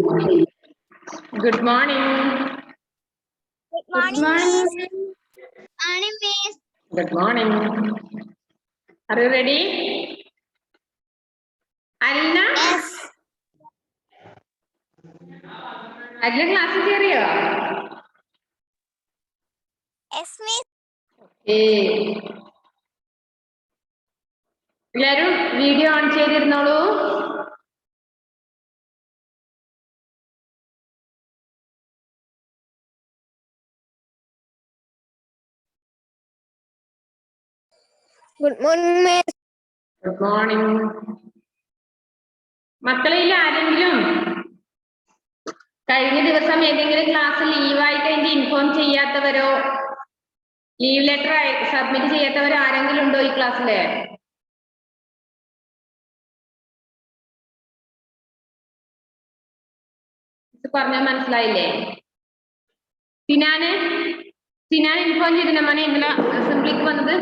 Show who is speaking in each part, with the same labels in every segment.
Speaker 1: Good morning.
Speaker 2: Good morning, Miss. Morning, Miss.
Speaker 1: Good morning. Are you ready? Alina?
Speaker 2: Yes.
Speaker 1: Alina class keriyo?
Speaker 2: Yes, Miss.
Speaker 1: എല്ലാരും video on ചെയ്തിരുന്നോളൂ.
Speaker 2: Good morning, Miss.
Speaker 1: Good morning. മക്കളിൽ ആരെങ്കിലും കഴിഞ്ഞ ദിവസം ഏതെങ്കിലും class ലീവായി കഴിഞ്ഞ് ഇൻഫോം ചെയ്യാത്തവരോ ലീവ് ലെറ്റർ സബ്മിറ്റ് ചെയ്യാത്തവരോ ആരെങ്കിലും ഉണ്ടോ ഈ ക്ലാസ്സില്? പറഞ്ഞാൽ മനസ്സിലായില്ലേ? സിനാൻ ഇൻഫോം ചെയ്തില്ല മോനെ ഇന്നലെ അസംബ്ലിക്ക് വന്നത്?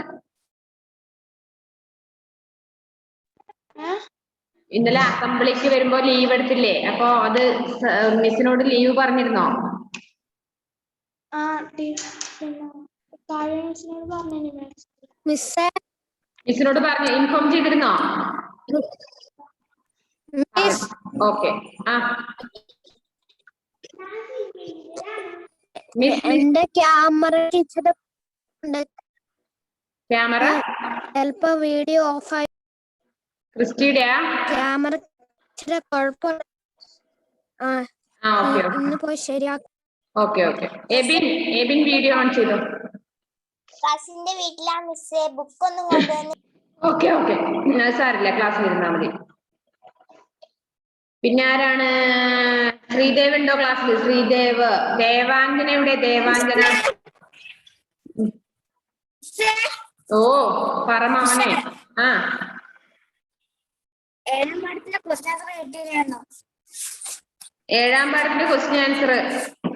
Speaker 1: ഇന്നലെ അസംബ്ലിക്ക് വരുമ്പോ ലീവ് എടുത്തില്ലേ? അപ്പൊ അത് മിസ്സിനോട് ലീവ് പറഞ്ഞിരുന്നോ? മിസ്സിനോട് പറഞ്ഞു ഇൻഫോം ചെയ്തിരുന്നോ? ഓക്കെ.
Speaker 2: എന്റെ ക്യാമറ
Speaker 1: ക്യാമറ
Speaker 2: ചിലപ്പോ വീഡിയോ ഓഫ് ആയി.
Speaker 1: ക്രിസ്റ്റിയുടെ
Speaker 2: ക്യാമറ കുഴപ്പമില്ല. ഇന്ന് പോയി ശരിയാക്കും.
Speaker 1: ഓക്കെ. എബിൻ വീഡിയോ ഓൺ ചെയ്തോ.
Speaker 2: ക്ലാസിന്റെ വീട്ടിലാ മിസ്സേ, ബുക്ക് ഒന്നും കൊണ്ടുവന്ന്.
Speaker 1: ഓക്കെ സാറില്ല, ക്ലാസ്സിൽ ഇരുന്നാ മതി. പിന്നെ ആരാണ്? ശ്രീദേവ് ഉണ്ടോ ക്ലാസ്സിൽ? ശ്രീദേവ്. ദേവാഞ്ജന എവിടെ? ദേവാഞ്ജന. ഓ പറമോനെ. ഏഴാം പാഠത്തിന്റെ ക്വസ്റ്റ്യൻ ആൻസർ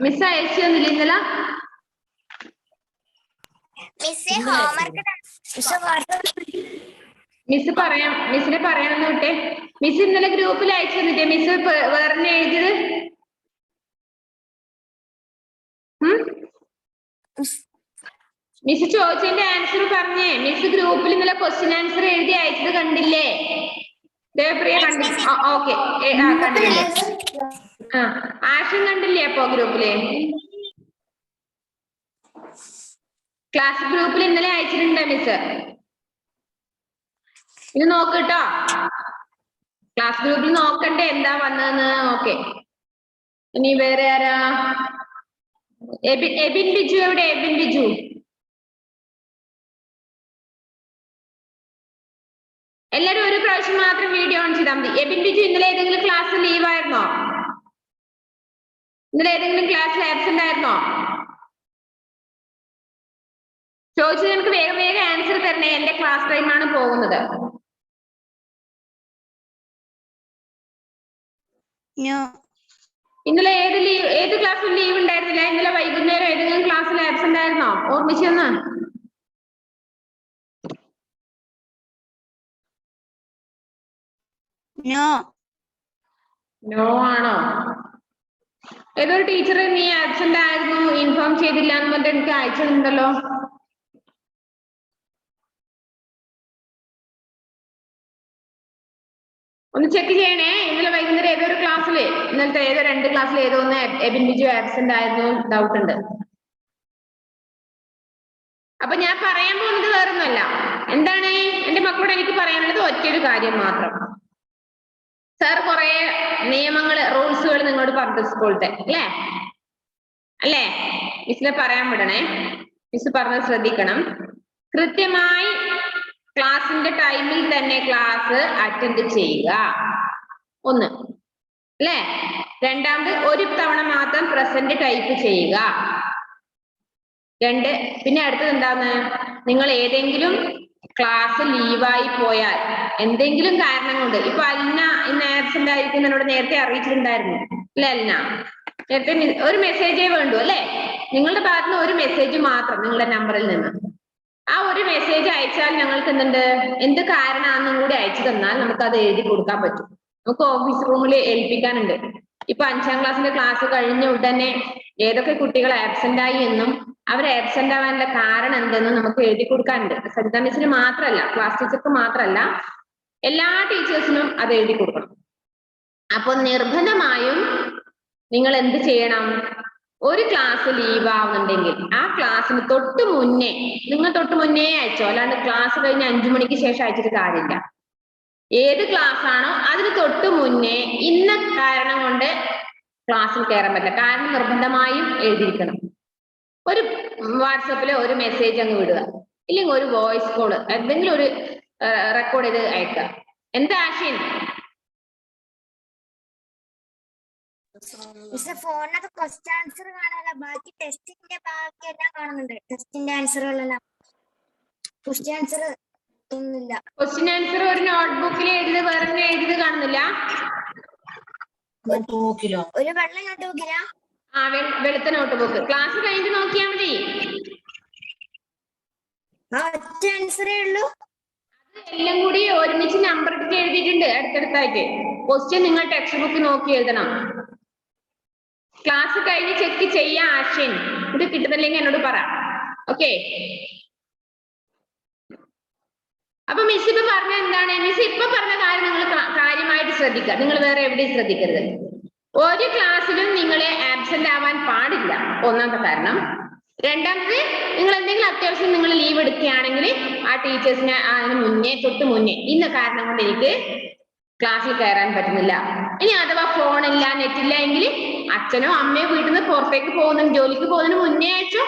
Speaker 1: മിസ് അയച്ചു തന്നില്ല ഇന്നലെ? മിസ്സിനെ പറയണമെന്ന് വിട്ടെ. മിസ് ഇന്നലെ ഗ്രൂപ്പിൽ അയച്ചു തന്നിട്ടേ? മിസ് വേറെ എഴുതിയത് മിസ് ചോദിച്ചതിന്റെ ആൻസർ പറഞ്ഞേ. മിസ് ഗ്രൂപ്പിൽ ഇന്നലെ ക്വസ്റ്റ്യൻ ആൻസർ എഴുതി അയച്ചത് കണ്ടില്ലേ? ദേവപ്രിയ കണ്ടില്ല? ഓക്കെ, കണ്ടില്ലേ? ആഷൻ കണ്ടില്ലേ? അപ്പോ ഗ്രൂപ്പില് ക്ലാസ് ഗ്രൂപ്പിൽ ഇന്നലെ അയച്ചിട്ടുണ്ട് മിസ്. ഇത് നോക്ക് കേട്ടോ, ക്ലാസ് ഗ്രൂപ്പിൽ നോക്കണ്ടേ എന്താ വന്നതെന്ന്. ഓക്കെ. ഇനി വേറെ ആരാ? എബിൻ ബിജു എവിടെ? എബിൻ ബിജു. എല്ലാരും ഒരു പ്രാവശ്യം മാത്രം വീഡിയോ ഓൺ ചെയ്താൽ മതി. എബിൻ ബിജു ഇന്നലെ ഏതെങ്കിലും ക്ലാസ് ലീവ് ആയിരുന്നോ? ഇന്നലെ ഏതെങ്കിലും ക്ലാസ്സിൽ ആബ്സെന്റ് ആയിരുന്നോ? ചോദിച്ചു നിങ്ങൾക്ക് വേഗം ആൻസർ തരണേ. എന്റെ ക്ലാസ് ടൈം ആണ് പോകുന്നത്. ഇന്നലെ ഏത് ക്ലാസ്സിൽ ലീവ് ഉണ്ടായിരുന്നില്ല? ഇന്നലെ വൈകുന്നേരം ഏതെങ്കിലും ക്ലാസ്സിൽ ആബ്സെന്റ് ആയിരുന്നോ? ഓർമ്മിച്ചെന്ന്. നോ ആണോ? ഏതൊരു ടീച്ചർ നീ ആബ്സെന്റ് ആയിരുന്നു ഇൻഫോം ചെയ്തില്ല എന്ന് പറഞ്ഞിട്ട് എനിക്ക് അയച്ചിട്ടുണ്ടല്ലോ. ഒന്ന് ചെക്ക് ചെയ്യണേ. ഇന്നലെ വൈകുന്നേരം ഏതൊരു ക്ലാസ്സില്, ഇന്നലത്തെ ഏതോ 2 ക്ലാസ്സിൽ ഏതോ ഒന്ന് എബിൻ ബിജു ആബ്സെന്റ് ആയിരുന്നു ഡൗട്ട് ഉണ്ട്. അപ്പൊ ഞാൻ പറയാൻ പോകുന്നത് വേറൊന്നുമല്ല. എന്താണ് എന്റെ മക്കളോട് എനിക്ക് പറയാനുള്ളത്? ഒറ്റൊരു കാര്യം മാത്രം. സാർ കുറെ നിയമങ്ങള് റൂൾസുകൾ നിങ്ങളോട് പറഞ്ഞു സ്കൂളത്തെ, അല്ലേ? മിസ്സിനെ പറയാൻ വിടണേ. മിസ് പറഞ്ഞത് ശ്രദ്ധിക്കണം. കൃത്യമായി ക്ലാസിന്റെ ടൈമിൽ തന്നെ ക്ലാസ് അറ്റൻഡ് ചെയ്യുക. 1 അല്ലേ? രണ്ടാമത് ഒരു തവണ മാത്രം പ്രസന്റ് ടൈപ്പ് ചെയ്യുക. 2 പിന്നെ അടുത്തത് എന്താണ്? നിങ്ങൾ ഏതെങ്കിലും ക്ലാസ് ലീവായി പോയാൽ എന്തെങ്കിലും കാരണം കൊണ്ട്, ഇപ്പൊ അലിന ഇന്ന് ആബ്സെന്റ് ആയിരിക്കും എന്നോട് നേരത്തെ അറിയിച്ചിട്ടുണ്ടായിരുന്നു അല്ലെ അലിന? നേരത്തെ ഒരു മെസ്സേജേ വേണ്ടു അല്ലെ? നിങ്ങളുടെ ഭാഗത്ത് നിന്ന് ഒരു മെസ്സേജ് മാത്രം നിങ്ങളുടെ നമ്പറിൽ നിന്ന്. ആ ഒരു മെസ്സേജ് അയച്ചാൽ ഞങ്ങൾക്ക് എന്ത് കാരണമാണെന്നും കൂടി അയച്ചു തന്നാൽ നമുക്ക് അത് എഴുതി കൊടുക്കാൻ പറ്റും. നമുക്ക് ഓഫീസ് റൂമിൽ ഏൽപ്പിക്കാനുണ്ട്. ഇപ്പൊ 5ാം ക്ലാസ്സിന്റെ ക്ലാസ് കഴിഞ്ഞ ഉടനെ ഏതൊക്കെ കുട്ടികൾ ആബ്സെന്റ് ആയി എന്നും അവർ ആബ്സെന്റ് ആവാനുള്ള കാരണം എന്തെന്നും നമുക്ക് എഴുതി കൊടുക്കാനുണ്ട്. സരിത മിസ്സിന് മാത്രമല്ല, ക്ലാസ് ടീച്ചർക്ക് മാത്രമല്ല, എല്ലാ ടീച്ചേഴ്സിനും അത് എഴുതി കൊടുക്കണം. അപ്പൊ നിർബന്ധമായും നിങ്ങൾ എന്ത് ചെയ്യണം? ഒരു ക്ലാസ് ലീവ് ആവുന്നുണ്ടെങ്കിൽ ആ ക്ലാസ്സിന് തൊട്ട് മുന്നേ, നിങ്ങൾ തൊട്ട് മുന്നേ അയച്ചോ, അല്ലാണ്ട് ക്ലാസ് കഴിഞ്ഞ് 5 മണിക്ക് ശേഷം അയച്ചിട്ട് കാര്യമില്ല. ഏത് ക്ലാസ് ആണോ അതിന് തൊട്ട് മുന്നേ ഇന്ന കാരണം കൊണ്ട് ക്ലാസ്സിൽ കയറാൻ പറ്റില്ല, കാരണം നിർബന്ധമായും എഴുതിയിരിക്കണം. ഒരു വാട്സപ്പില് ഒരു മെസ്സേജ് അങ്ങ് വിടുക, ഇല്ലെങ്കിൽ ഒരു വോയിസ് കോള് എന്തെങ്കിലും ഒരു റെക്കോർഡ് ചെയ്ത് അയക്കുക. എന്താ ആശയം?
Speaker 2: ഫോണിനകത്ത് ക്വസ്റ്റ്യൻ ആൻസർ കാണാനല്ല, ബാക്കി ടെസ്റ്റിന്റെ ബാക്കി എല്ലാം കാണുന്നുണ്ട്. ടെസ്റ്റിന്റെ ആൻസറുകളെല്ലാം ക്വസ്റ്റ്യൻ ആൻസർ ഒന്നുമില്ല.
Speaker 1: ക്വസ്റ്റ്യൻ ആൻസർ ഒരു നോട്ട്ബുക്കിൽ എഴുതി വേറെ എഴുതി കാണുന്നില്ല.
Speaker 2: ഒരു വെള്ള നോട്ട്ബുക്കിലാ?
Speaker 1: ആ, വെളുത്ത നോട്ട്ബുക്ക്. ക്ലാസ് കഴിഞ്ഞിട്ട് നോക്കിയാൽ മതി.
Speaker 2: ഒറ്റ ആൻസറേ ഉള്ളൂ.
Speaker 1: എല്ലാം കൂടി ഒരുമിച്ച് നമ്പർ ഇട്ടിട്ട് എഴുതിയിട്ടുണ്ട് അടുത്തടുത്തായിട്ട്. ക്വസ്റ്റ്യൻ നിങ്ങൾ ടെക്സ്റ്റ് ബുക്ക് നോക്കി എഴുതണം. ക്ലാസ് കഴിഞ്ഞ് ചെക്ക് ചെയ്യാം ആശയൻ. ഇത് കിട്ടുന്നില്ലെങ്കിൽ എന്നോട് പറ. ഓക്കെ, അപ്പൊ മിസ് ഇപ്പൊ പറഞ്ഞ എന്താണ്? മിസ് ഇപ്പൊ പറഞ്ഞ കാര്യം നിങ്ങൾ കാര്യമായിട്ട് ശ്രദ്ധിക്കുക. നിങ്ങൾ വേറെ എവിടെയും ശ്രദ്ധിക്കരുത്. ഒരു ക്ലാസ്സിലും നിങ്ങളെ ആബ്സെന്റ് ആവാൻ പാടില്ല, ഒന്നാമത്തെ കാരണം. രണ്ടാമത്, നിങ്ങൾ എന്തെങ്കിലും അത്യാവശ്യം നിങ്ങൾ ലീവ് എടുക്കുകയാണെങ്കിൽ ആ ടീച്ചേഴ്സിനെ അതിന് മുന്നേ തൊട്ട് മുന്നേ ഇന്ന കാരണം കൊണ്ട് എനിക്ക് ക്ലാസ്സിൽ കയറാൻ പറ്റുന്നില്ല. ഇനി അഥവാ ഫോണില്ല, നെറ്റില്ല എങ്കിൽ അച്ഛനോ അമ്മയോ വീട്ടിൽ നിന്ന് പുറത്തേക്ക് പോകുന്നതിന്, ജോലിക്ക് പോകുന്നതിന് മുന്നേ അയച്ചോ.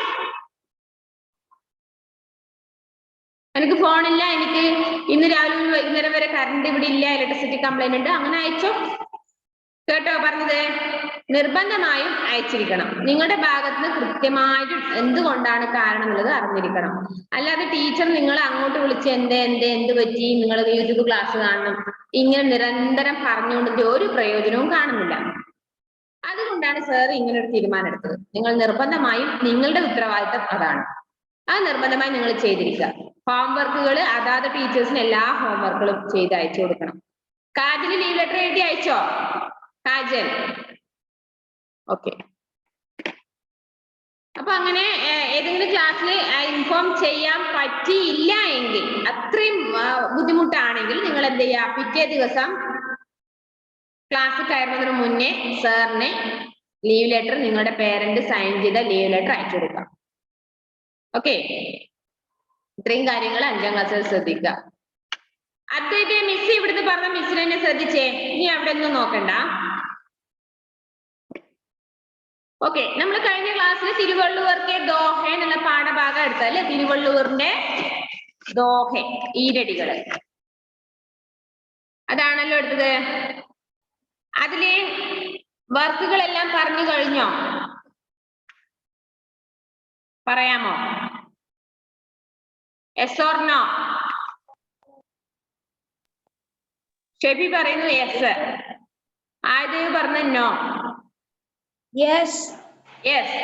Speaker 1: എനിക്ക് ഫോണില്ല, എനിക്ക് ഇന്ന് രാവിലെ വൈകുന്നേരം വരെ കറണ്ട് ഇവിടെ ഇല്ല, ഇലക്ട്രിസിറ്റി കംപ്ലൈന്റ് ഉണ്ട്, അങ്ങനെ അയച്ചോ. കേട്ടോ പറഞ്ഞത്? നിർബന്ധമായും അയച്ചിരിക്കണം. നിങ്ങളുടെ ഭാഗത്ത് നിന്ന് കൃത്യമായിട്ട് എന്തുകൊണ്ടാണ് കാരണം എന്നുള്ളത് അറിഞ്ഞിരിക്കണം. അല്ലാതെ ടീച്ചർ നിങ്ങളെ അങ്ങോട്ട് വിളിച്ച് എന്ത് പറ്റി, നിങ്ങൾ യൂട്യൂബ് ക്ലാസ് കാണണം, ഇങ്ങനെ നിരന്തരം പറഞ്ഞുകൊണ്ട് ഒരു പ്രയോജനവും കാണുന്നില്ല. അതുകൊണ്ടാണ് സാർ ഇങ്ങനെ ഒരു തീരുമാനം എടുത്തത്. നിങ്ങൾ നിർബന്ധമായും, നിങ്ങളുടെ ഉത്തരവാദിത്തം അതാണ്, അത് നിർബന്ധമായി നിങ്ങൾ ചെയ്തിരിക്കുക. ഹോംവർക്കുകൾ അതാത് ടീച്ചേഴ്സിന് എല്ലാ ഹോംവർക്കുകളും ചെയ്ത് അയച്ചു കൊടുക്കണം. കാജൽ ലീവ് ലെറ്റർ എഴുതി അയച്ചോ? കാജൽ, ഓക്കെ. അപ്പൊ അങ്ങനെ ഏതെങ്കിലും ക്ലാസ്സിൽ ഇൻഫോം ചെയ്യാൻ പറ്റിയില്ല എങ്കിൽ, അത്രയും ബുദ്ധിമുട്ടാണെങ്കിൽ നിങ്ങൾ എന്ത് ചെയ്യുക? പിറ്റേ ദിവസം ക്ലാസ് കയറുന്നതിന് മുന്നേ സാറിന് ലീവ് ലെറ്റർ, നിങ്ങളുടെ പേരന്റ് സൈൻ ചെയ്ത ലീവ് ലെറ്റർ അയച്ചു കൊടുക്കാം. ഓക്കെ, ഇത്രയും കാര്യങ്ങൾ 5ാം ക്ലാസ്സിൽ ശ്രദ്ധിക്കുക. അദ്വൈതേ, മിസ് ഇവിടുന്ന് പറഞ്ഞ മിസ്സിനെ തന്നെ ശ്രദ്ധിച്ചേ, ഇനി അവിടെ ഒന്നും നോക്കണ്ട. ഓക്കെ, നമ്മൾ കഴിഞ്ഞ ക്ലാസ്സിൽ തിരുവള്ളുവർക്ക് ദോഹ എന്നുള്ള പാഠഭാഗം എടുത്തല്ലേ? തിരുവള്ളുവറിന്റെ ദോഹ, ഈരടികള്, അതാണല്ലോ എടുത്തത്. അതിലെ വർക്കുകളെല്ലാം പറഞ്ഞു കഴിഞ്ഞോ? പറയാമോ? Yes or no? ഷെബി പറയുന്നു യെസ്, ആദ്യം പറഞ്ഞ നോ.
Speaker 2: യെസ്.
Speaker 1: യെസ്.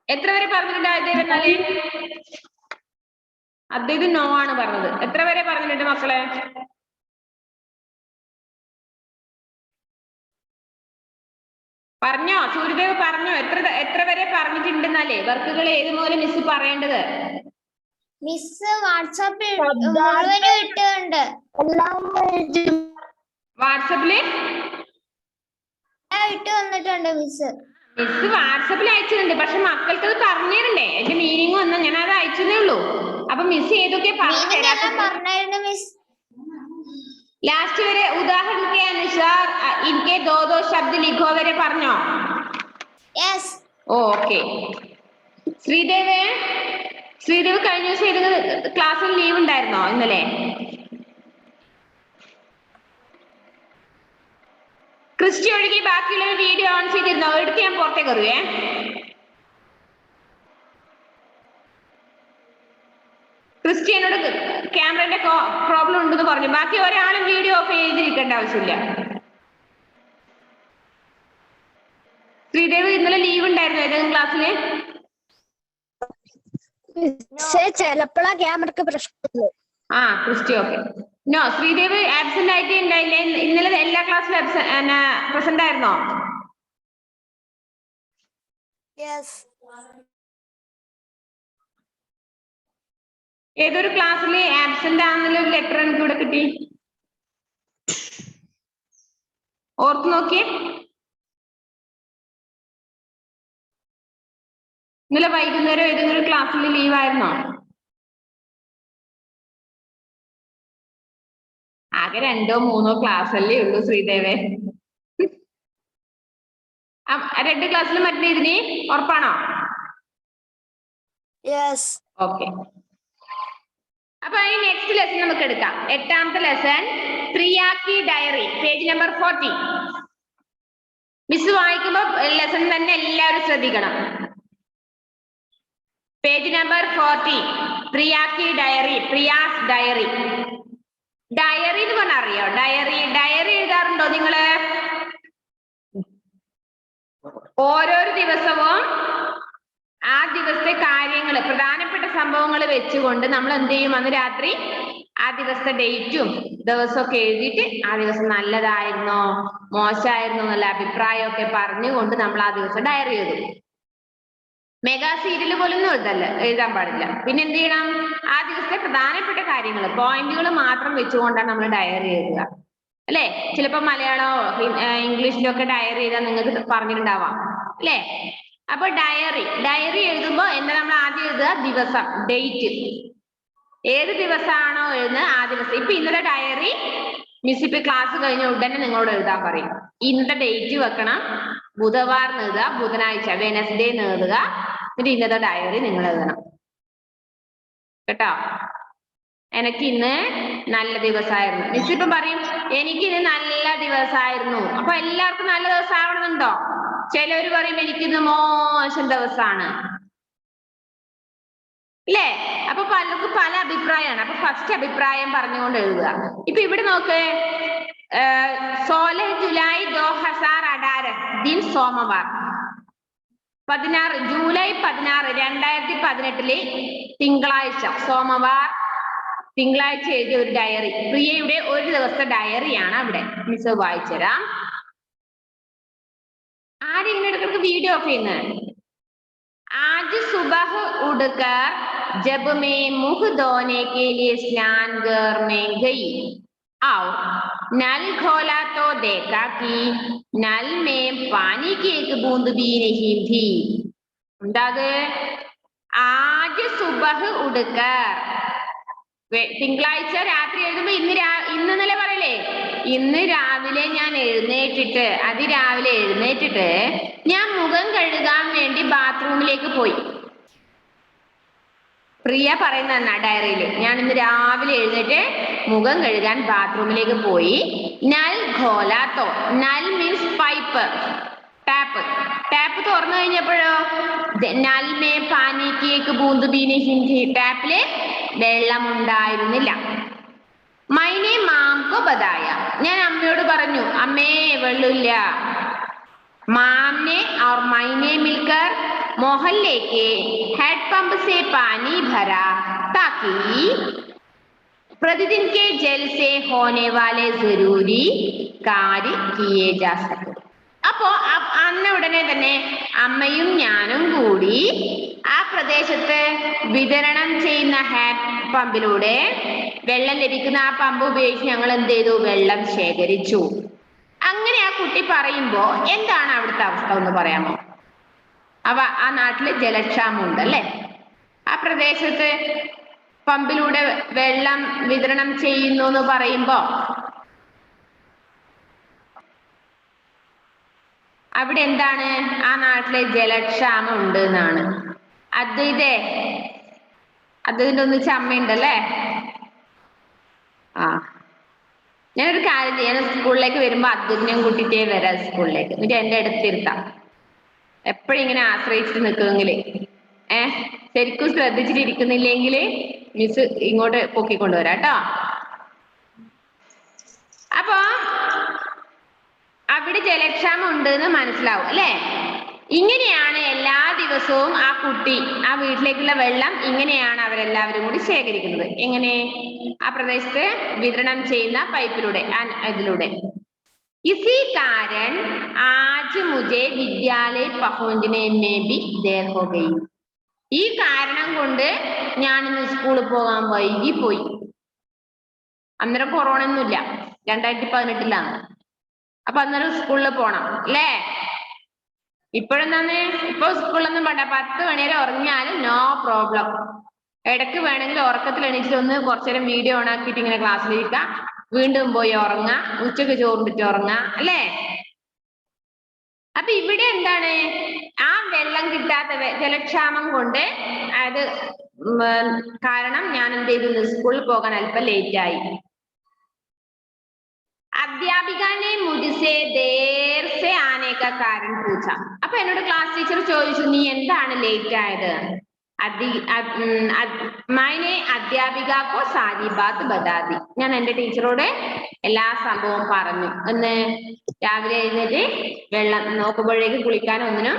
Speaker 1: എത്ര വരെ പറഞ്ഞിട്ടുണ്ട് ആദ്യം? എന്നാല് അദ്ദേഹം നോ ആണ് പറഞ്ഞത്. എത്ര വരെ പറഞ്ഞിട്ടുണ്ട് മക്കളെ? പറഞ്ഞോ? സൂര്യദേവ് പറഞ്ഞോ? എത്ര വരെ പറഞ്ഞിട്ടുണ്ടെന്നല്ലേ വർക്കുകൾ ഏത് മൂലം മിസ് പറയേണ്ടത്?
Speaker 2: മിസ് വാട്സാപ്പിൽ മുഴുവനും ഇട്ടുണ്ട്.
Speaker 1: വാട്സാപ്പില്
Speaker 2: ഇട്ട് വന്നിട്ടുണ്ട് മിസ്.
Speaker 1: മിസ് വാട്സാപ്പിൽ അയച്ചിട്ടുണ്ട്, പക്ഷെ മക്കൾക്ക് അത് പറഞ്ഞു തരണ്ടേ? എന്റെ മീനിങ് വന്ന ഞാൻ അത് അയച്ചതേ ഉള്ളൂ. അപ്പൊ മിസ് ഏതൊക്കെ
Speaker 2: പറഞ്ഞായിരുന്നു മിസ്?
Speaker 1: ലാസ്റ്റ് വരെ ഉദാഹരണ അനുസാർ ഇൻകെ ദോ ശബ്ദ ലിഖോ വരെ പറഞ്ഞോ?
Speaker 2: യെസ്.
Speaker 1: ഓക്കെ. ശ്രീദേവ് കഴിഞ്ഞ ദിവസം ഏതെങ്കിലും ക്ലാസ്സിൽ ലീവ് ഉണ്ടായിരുന്നോ ഇന്നലെ? ക്രിസ്റ്റി ഒഴികെ ബാക്കിയുള്ള വീഡിയോ ഓൺ ചെയ്തിരുന്നോ? എടുത്ത് ഞാൻ പുറത്തേക്ക് വരുവേ. ക്രിസ്റ്റിയനോട് ക്യാമറയുടെ പ്രോബ്ലം ഉണ്ടെന്ന് പറഞ്ഞു. ബാക്കി ഒരാളും വീഡിയോ ഓഫ് ചെയ്തിരിക്കേണ്ട ആവശ്യമില്ല. ശ്രീദേവ് ഇന്നലെ ലീവ് ഉണ്ടായിരുന്നു ഏതെങ്കിലും ക്ലാസ്സില്?
Speaker 2: ചിലപ്പോഴാ ക്യാമറക്ക് പ്രശ്നം.
Speaker 1: Christy okay. No, Sreedev absent ആയിട്ട് ഉണ്ടായില്ലേ? ഇന്നലെ എല്ലാ ക്ലാസ്സിലും പ്രസന്റ് ആയിരുന്നോ?
Speaker 2: യെസ്.
Speaker 1: ഏതൊരു ക്ലാസ്സിൽ ആബ്സെന്റ് ആണെന്നുള്ള ഒരു ലെറ്റർ എനിക്ക് ഇവിടെ കിട്ടി? ഓർത്ത് നോക്കിയേ. ഇന്നലെ വൈകുന്നേരം ഏതെങ്കിലും ഒരു ക്ലാസ്സിൽ ലീവ് ആയിരുന്നോ? ആകെ 2 or 3 ക്ലാസ് അല്ലേ ഉള്ളൂ ശ്രീദേവേ. 2 ക്ലാസ്സിൽ മറ്റേ ഇതിന് ഉറപ്പാണോ?
Speaker 2: യെസ്.
Speaker 1: ഓക്കെ. അപ്പൊ ഈ നെക്സ്റ്റ് ലെസൺ നമുക്ക് എടുക്കാം. 8ാമത്തെ ലെസൺ പ്രിയാക്കി ഡയറി, പേജ് നമ്പർ 40. മിസ് വായിക്കുമ്പോ ലെസൺ തന്നെ എല്ലാവരും ശ്രദ്ധിക്കണം. പേജ് നമ്പർ 40, പ്രിയാക്കി ഡയറി, പ്രിയാസ് ഡയറി. ഡയറി എന്ന് പറഞ്ഞാൽ അറിയോ? ഡയറി എഴുതാറുണ്ടോ നിങ്ങള്? ഓരോരോ ദിവസവും ആ ദിവസത്തെ കാര്യങ്ങൾ, പ്രധാനപ്പെട്ട സംഭവങ്ങൾ വെച്ചുകൊണ്ട് നമ്മൾ എന്ത് ചെയ്യും? അന്ന് രാത്രി ആ ദിവസത്തെ ഡേറ്റും ദിവസമൊക്കെ എഴുതിയിട്ട് ആ ദിവസം നല്ലതായിരുന്നോ മോശമായിരുന്നോ എന്നുള്ള അഭിപ്രായമൊക്കെ പറഞ്ഞുകൊണ്ട് നമ്മൾ ആ ദിവസം ഡയറി എഴുതും. മെഗാ സീരിയൽ പോലൊന്നും എഴുതാൻ പാടില്ല. പിന്നെ എന്ത് ചെയ്യണം? ആ ദിവസത്തെ പ്രധാനപ്പെട്ട കാര്യങ്ങൾ, പോയിന്റുകൾ മാത്രം വെച്ചുകൊണ്ടാണ് നമ്മൾ ഡയറി എഴുതുക, അല്ലെ? ചിലപ്പോ മലയാളമോ ഇംഗ്ലീഷിലോ ഒക്കെ ഡയറി എഴുതാൻ നിങ്ങൾക്ക് പറഞ്ഞിട്ടുണ്ടാവാം, അല്ലെ? അപ്പൊ ഡയറി എഴുതുമ്പോ എന്താ നമ്മൾ ആദ്യം എഴുതുക? ദിവസം, ഡേറ്റ്. ഏത് ദിവസമാണോ എഴുതുന്നത് ആ ദിവസം. ഇപ്പൊ ഇന്നത്തെ ഡയറി മിസ് ഇപ്പൊ ക്ലാസ് കഴിഞ്ഞ ഉടനെ നിങ്ങളോട് എഴുതാൻ പറയും. ഇന്നത്തെ ഡേറ്റ് വെക്കണം, ബുധവാറിന് എഴുതുക, ബുധനാഴ്ച വെനസ്ഡേന്ന് എഴുതുക, എന്നിട്ട് ഇന്നത്തെ ഡയറി നിങ്ങൾ എഴുതണം കേട്ടോ. എനിക്ക് ഇന്ന് നല്ല ദിവസമായിരുന്നു. മിസ് ഇപ്പം പറയും എനിക്കിന്ന് നല്ല ദിവസമായിരുന്നു. അപ്പൊ എല്ലാവർക്കും നല്ല ദിവസം ആവണമെന്നുണ്ടോ? ചിലവര് പറയും എനിക്കിന്ന് മോശം ദിവസമാണ്, അല്ലേ? അപ്പൊ പലർക്കും പല അഭിപ്രായമാണ്. അപ്പൊ ഫസ്റ്റ് അഭിപ്രായം പറഞ്ഞുകൊണ്ട് എഴുതുക. ഇപ്പൊ ഇവിടെ നോക്ക്, 16 ജൂലൈ 2018 ദിൻ സോമവാർ. 16 ജൂലൈ 16 2018 തിങ്കളാഴ്ച, സോമവാർ തിങ്കളാഴ്ച എഴുതിയ ഒരു ഡയറി. പ്രിയയുടെ ഒരു ദിവസത്തെ ഡയറിയാണ് അവിടെ. മിസ് വായിച്ചുതരാം. ആരെങ്കിലും ഇടയ്ക്ക് വീഡിയോ ഓഫ് ചെയ്യുന്നത്? आज सुबह उठकर जब मैं मुंह धोने के लिए स्नानघर में गई और नल खोला तो देखा कि नल में पानी की एक बूंद भी नहीं थी. आज सुबह उठकर, തിങ്കളാഴ്ച രാത്രി എഴുതുമ്പോ ഇന്നലെ പറയല്ലേ, ഇന്ന് രാവിലെ ഞാൻ അതിരാവിലെ എഴുന്നേറ്റിട്ട് ഞാൻ മുഖം കഴുകാൻ വേണ്ടി ബാത്റൂമിലേക്ക് പോയി. പ്രിയ പറയുന്ന ഡയറിയിൽ, ഞാൻ ഇന്ന് രാവിലെ എഴുന്നേറ്റ് മുഖം കഴുകാൻ ബാത്റൂമിലേക്ക് പോയി. നൽ ഖോലാത്തോ, നൽ മീൻസ് പൈപ്പ്, ടാപ്പ് തുറന്നു കഴിഞ്ഞപ്പോഴോ നൽ മേ പാനിക്ക് ബൂന്ത് ബീനി ഹിന്ദി, ടാപ്പില് വെള്ളം ഉണ്ടായിരുന്നില്ല. മൈനെ മാംകോ ബതായ, ഞാൻ അമ്മയോട് പറഞ്ഞു അമ്മേ വെള്ളമില്ല. മാംനെ और मैंने मिलकर मोहल्ले के हैंडपंप से पानी भरा ताकि प्रतिदिन के जल से होने वाले जरूरी कार्य किए जा सके. അപ്പോ അന്ന് ഉടനെ തന്നെ അമ്മയും ഞാനും കൂടി ആ പ്രദേശത്ത് വിതരണം ചെയ്യുന്ന ഹാൻഡ് പമ്പിലൂടെ വെള്ളം ലഭിക്കുന്ന ആ പമ്പ് ഉപയോഗിച്ച് ഞങ്ങൾ എന്ത് ചെയ്തു? വെള്ളം ശേഖരിച്ചു. അങ്ങനെ ആ കുട്ടി പറയുമ്പോ എന്താണ് അവിടുത്തെ അവസ്ഥ ഒന്ന് പറയാമോ? ആ നാട്ടില് ജലക്ഷാമമുണ്ട് അല്ലെ? ആ പ്രദേശത്ത് പമ്പിലൂടെ വെള്ളം വിതരണം ചെയ്യുന്നു എന്ന് പറയുമ്പോ അവിടെ എന്താണ്? ആ നാട്ടിലെ ജലക്ഷാമം ഉണ്ട് എന്നാണ്. അതിന്റെ ഒന്ന് ചമ്മയുണ്ടല്ലേ? ഞാനൊരു കാര്യം ചെയ്യാൻ, സ്കൂളിലേക്ക് വരുമ്പോ അതിനെയും കൂട്ടിട്ടേ വരാം സ്കൂളിലേക്ക്, എന്നിട്ട് എന്റെ അടുത്തിരുത്താം. എപ്പോഴും ഇങ്ങനെ ആശ്രയിച്ചിട്ട് നിൽക്കുമെങ്കില് ശരിക്കും ശ്രദ്ധിച്ചിട്ടിരിക്കുന്നില്ലെങ്കിൽ മിസ് ഇങ്ങോട്ട് പൊക്കിക്കൊണ്ടുവരാം കേട്ടോ. അപ്പൊ അവിടെ ജലക്ഷാമം ഉണ്ട് എന്ന് മനസ്സിലാവും അല്ലെ? ഇങ്ങനെയാണ് എല്ലാ ദിവസവും ആ കുട്ടി ആ വീട്ടിലേക്കുള്ള വെള്ളം ഇങ്ങനെയാണ് അവരെല്ലാവരും കൂടി ശേഖരിക്കുന്നത്. എങ്ങനെ? ആ പ്രദേശത്ത് വിതരണം ചെയ്യുന്ന പൈപ്പിലൂടെ ഇതിലൂടെ. इसी कारण आज मुझे विद्यालय पहुंचने में भी देर हो गई. ഈ കാരണം കൊണ്ട് ഞാൻ ഇന്ന് സ്കൂളിൽ പോകാൻ വൈകിപ്പോയി. അന്നേരം കൊറോണ ഒന്നുമില്ല, 2018 അപ്പൊ അന്നേരം സ്കൂളിൽ പോണം അല്ലേ? ഇപ്പോഴെന്താന്ന്, ഇപ്പൊ സ്കൂളിലൊന്നും വേണ്ട, 10 മണി വരെ ഉറങ്ങിയാലും നോ പ്രോബ്ലം. ഇടയ്ക്ക് വേണമെങ്കിൽ ഉറക്കത്തിൽ എണീച്ചിട്ട് ഒന്ന് കുറച്ചേരം വീഡിയോ ഓൺ ആക്കിയിട്ട് ഇങ്ങനെ ക്ലാസ്സിലിരിക്കാം, വീണ്ടും പോയി ഉറങ്ങാം, ഉച്ചക്ക് ചോറിട്ട് ഉറങ്ങാം അല്ലേ? അപ്പൊ ഇവിടെ എന്താണ്, ആ വെള്ളം കിട്ടാത്ത ജലക്ഷാമം കൊണ്ട് അത് കാരണം ഞാൻ എന്ത് ചെയ്തു, സ്കൂളിൽ പോകാൻ അല്പം ലേറ്റ് ആയി. അധ്യാപിക ने मुझसे देर से आने का कारण पूछा. അപ്പൊ എന്നോട് ക്ലാസ് ടീച്ചർ ചോദിച്ചു, നീ എന്താണ് ലേറ്റ് ആയത്? मैंने അധ്യാപിക को सारी बात बता दी. ഞാൻ എന്റെ ടീച്ചറോട് എല്ലാ സംഭവവും പറഞ്ഞു. എന്ന് രാവിലെ എഴുന്നേറ്റ് വെള്ളം നോക്കുമ്പോഴേക്ക് കുളിക്കാനും ഒന്നിനും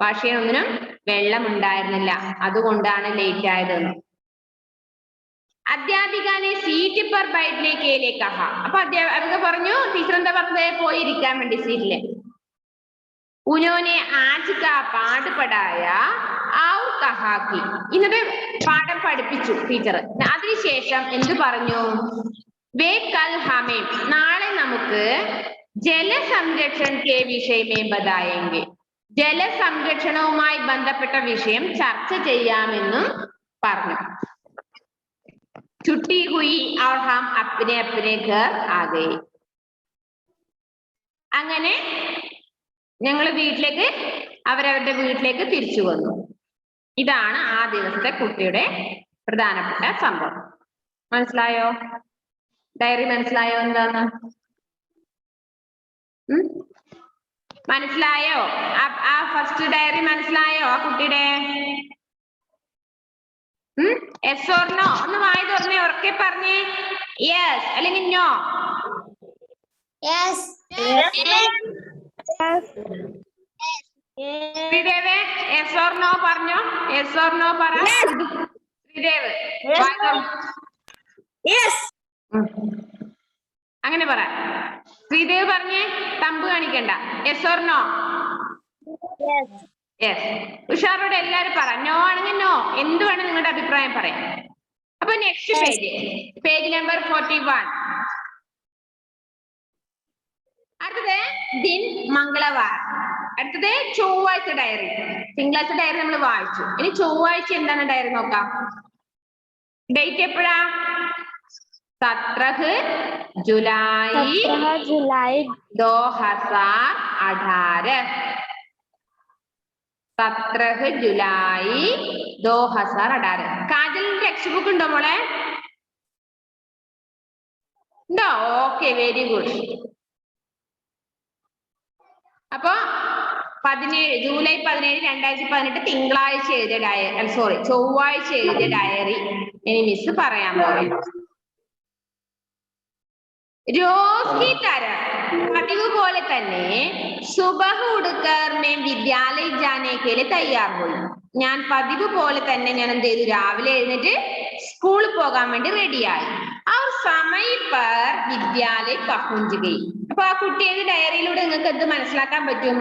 Speaker 1: വാഷ് ചെയ്യാനൊന്നിനും വെള്ളം ഉണ്ടായിരുന്നില്ല, അതുകൊണ്ടാണ് ലേറ്റ് ആയത്. അധ്യാപിക ने सीट पर बैठने के लिए कहा. അപ്പൊ അധ്യാപിക പറഞ്ഞു, ടീച്ചർ എന്താ പറഞ്ഞത്? പോയി ഇരിക്കാൻ വേണ്ടി സീറ്റില്. उन्होंने आज का पाठ पढ़ाया और कहा कि, ഇന്നത്തെ പാഠം പഠിപ്പിച്ചു ടീച്ചർ. അതിനുശേഷം എന്ത് പറഞ്ഞു? വേ കൽ ഹമേ, നാളെ നമുക്ക് ജലസംരക്ഷൺ കെ വിഷയമേ ബതായെങ്കിൽ, ജലസംരക്ഷണവുമായി ബന്ധപ്പെട്ട വിഷയം ചർച്ച ചെയ്യാമെന്നും പറഞ്ഞു. छुट्टी हुई और हम अपने अपने घर आ गए. അങ്ങനെ ഞങ്ങൾ വീട്ടിലേക്ക്, അവരവരുടെ വീട്ടിലേക്ക് തിരിച്ചു വന്നു. ഇതാണ് ആ ദിവസത്തെ കുട്ടിയുടെ പ്രധാനപ്പെട്ട സംഭവം. മനസ്സിലായോ? ഡയറി മനസ്സിലായോ എന്താന്ന്? മനസ്സിലായോ? ആ ഫസ്റ്റ് ഡയറി മനസ്സിലായോ ആ കുട്ടിയുടെ? Yes or no? ഒന്ന് വായി തുറന്നേ, ഉറക്കെ പറഞ്ഞേ. യെസ് അല്ലെങ്കിൽ നോ? ശ്രീദേവേ യെസ് ഓർ നോ പറഞ്ഞോ. യെസ് ഓർ നോ പറ ശ്രീദേവ്. അങ്ങനെ പറ. ശ്രീദേവ് പറഞ്ഞേ, തമ്പ് കാണിക്കണ്ട. Yes or no? യെസ്. ഉഷാറോടെ എല്ലാരും പറ. നോ ആണെങ്കിൽ നോ, എന്ത് വേണം നിങ്ങളുടെ അഭിപ്രായം പറയാം. അപ്പൊ നെക്സ്റ്റ് പേജ് നമ്പർ 41. അടുത്തത് ദിൻ മംഗളവാർ. അടുത്തത് ചൊവ്വാഴ്ച ഡയറി. തിങ്കളാഴ്ച ഡയറി നമ്മൾ വായിച്ചു. ഇനി ചൊവ്വാഴ്ച എന്താണ് ഡയറി നോക്കാം. ഡേറ്റ് എപ്പോഴാ? 17 जुलाई 2018. 17 जुलाई 2018. കാജലിന്റെ ടെക്സ്റ്റ് ബുക്ക് ഉണ്ടോ മോളെ? ഉണ്ടോ? Okay, very good. അപ്പൊ 17 ജൂലൈ 17 2018 തിങ്കളാഴ്ച എഴുതിയ ഡയറി, സോറി ചൊവ്വാഴ്ച എഴുതിയ ഡയറി ഇനി മിസ് പറയാൻ പോയി. रोज की तरह പതിവ് പോലെ തന്നെ സുബഹ ഉടുക്കർ मैं विद्यालय जाने के लिए तैयार हुई. ഞാൻ പതിവ് പോലെ തന്നെ ഞാൻ എന്ത് ചെയ്തു, രാവിലെ എഴുന്നേറ്റ് സ്കൂളിൽ പോകാൻ വേണ്ടി റെഡിയായി. और समय पर विद्यालय पहुंच गई. അപ്പൊ ആ കുട്ടിയുടെ ഡയറിയിലൂടെ നിങ്ങൾക്ക് എന്ത് മനസ്സിലാക്കാൻ പറ്റും?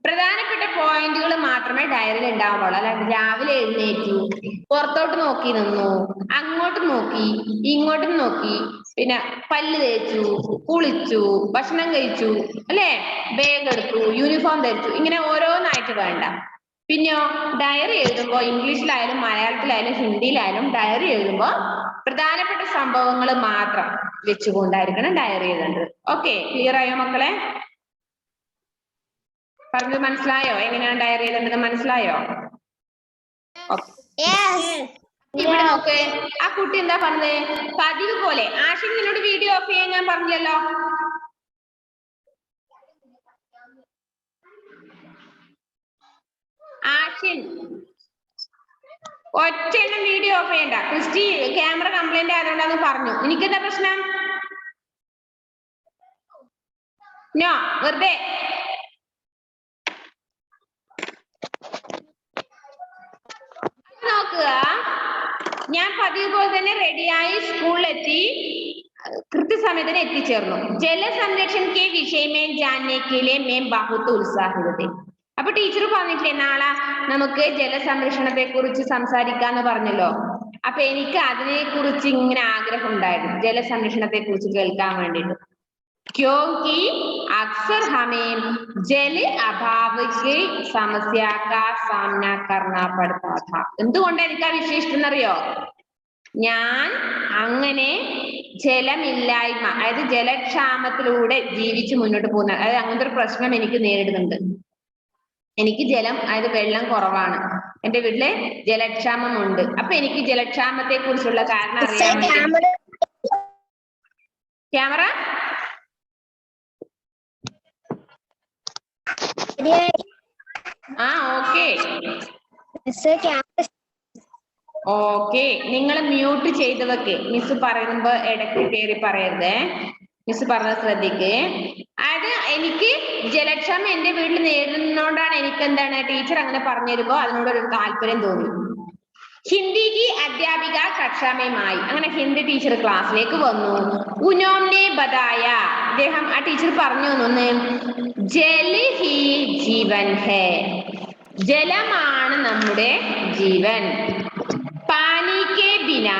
Speaker 1: പ്രധാനപ്പെട്ട പോയിന്റുകൾ മാത്രമേ ഡയറിയിൽ ഉണ്ടാവുള്ളൂ. അല്ലാണ്ട് രാവിലെ എഴുന്നേറ്റു, പുറത്തോട്ട് നോക്കി നിന്നു, അങ്ങോട്ട് നോക്കി ഇങ്ങോട്ടും നോക്കി, പിന്നെ പല്ല് തേച്ചു, കുളിച്ചു, ഭക്ഷണം കഴിച്ചു അല്ലെ, ബാഗ് എടുത്തു, യൂണിഫോം ധരിച്ചു, ഇങ്ങനെ ഓരോന്നായിട്ട് വേണ്ട. പിന്നെയോ ഡയറി എഴുതുമ്പോ ഇംഗ്ലീഷിലായാലും മലയാളത്തിലായാലും ഹിന്ദിയിലായാലും ഡയറി എഴുതുമ്പോ പ്രധാനപ്പെട്ട സംഭവങ്ങൾ മാത്രം വെച്ചുകൊണ്ടായിരിക്കണം ഡയറി എഴുതേണ്ടത്. ഓക്കെ, ക്ലിയർ ആയോ മക്കളെ? പറഞ്ഞത് മനസ്സിലായോ? എങ്ങനെയാണ് ഡയറി എഴുതേണ്ടത് മനസ്സിലായോ? ഇവിടെ നോക്ക്, ആ കുട്ടി എന്താ പറഞ്ഞത്? പതിവ് പോലെ. ആഷിൻ നിന്നോട് വീഡിയോ ഓഫ് ചെയ്യാൻ ഞാൻ പറഞ്ഞില്ലല്ലോ. ആഷിൻ ഒറ്റെണ്ണം വീഡിയോ ഓഫ് ചെയ്യണ്ട. ക്രിസ്റ്റി ക്യാമറ കംപ്ലൈന്റ് ആയതുകൊണ്ടാന്ന് പറഞ്ഞു. എനിക്കെന്താ പ്രശ്നം? നോ, വെറുതെ പതിവ് പോലെ തന്നെ റെഡിയായി സ്കൂളിലെത്തി കൃത്യസമയത്തിന് എത്തിച്ചേർന്നു. ജലസംരക്ഷൺ കെ വിഷയമേ ജാനേ കെ ലിയേ मैं बहुत उत्साहित थी. അപ്പൊ ടീച്ചർ പറഞ്ഞിട്ടില്ലേ നാളെ നമുക്ക് ജലസംരക്ഷണത്തെ കുറിച്ച് സംസാരിക്കാന്ന് പറഞ്ഞല്ലോ. അപ്പൊ എനിക്ക് അതിനെ കുറിച്ച് ഇങ്ങനെ ആഗ്രഹം ഉണ്ടായിരുന്നു, ജലസംരക്ഷണത്തെ കുറിച്ച് കേൾക്കാൻ വേണ്ടിട്ട്. क्योंकि अक्सर हमें जल अभाव की समस्या का सामना करना पड़ता था. എന്തുകൊണ്ട് എനിക്ക് ആ വിഷയം ഇഷ്ടമെന്നറിയോ? ഞാൻ അങ്ങനെ ജലമില്ലായ്മ, അതായത് ജലക്ഷാമത്തിലൂടെ ജീവിച്ച് മുന്നോട്ട് പോകുന്ന, അതായത് അങ്ങനത്തെ ഒരു പ്രശ്നം എനിക്ക് നേരിടുന്നുണ്ട്. എനിക്ക് ജലം, അതായത് വെള്ളം കുറവാണ്, എന്റെ വീട്ടില് ജലക്ഷാമം ഉണ്ട്. അപ്പൊ എനിക്ക് ജലക്ഷാമത്തെ കുറിച്ചുള്ള കാരണം അറിയാൻ വേണ്ടി. Camera okay okay. നിങ്ങൾ മ്യൂട്ട് ചെയ്ത് വെക്ക്. മിസ് പറയുമ്പോ ഇടയ്ക്ക് കയറി പറയരുതേ. മിസ് പറഞ്ഞത് ശ്രദ്ധിക്ക്. അതായത് എനിക്ക് ജലക്ഷാമം എന്റെ വീട്ടിൽ നേരിടുന്നതുകൊണ്ടാണ് എനിക്ക് എന്താണ് ടീച്ചർ അങ്ങനെ പറഞ്ഞു തരുമ്പോ അതിനോടൊരു താല്പര്യം തോന്നി. ഹിന്ദിക്ക് അധ്യാപിക കക്ഷാമയമായി. അങ്ങനെ ഹിന്ദി ടീച്ചർ ക്ലാസ്സിലേക്ക് വന്നു. ഉനോംനെ ബതായ, അദ്ദേഹം ആ ടീച്ചർ പറഞ്ഞു ഒന്ന്, ജൽ ഹി ജീവൻ ഹേ, ജലമാണ് നമ്മുടെ ജീവൻ. പാനി കെ ബിനാ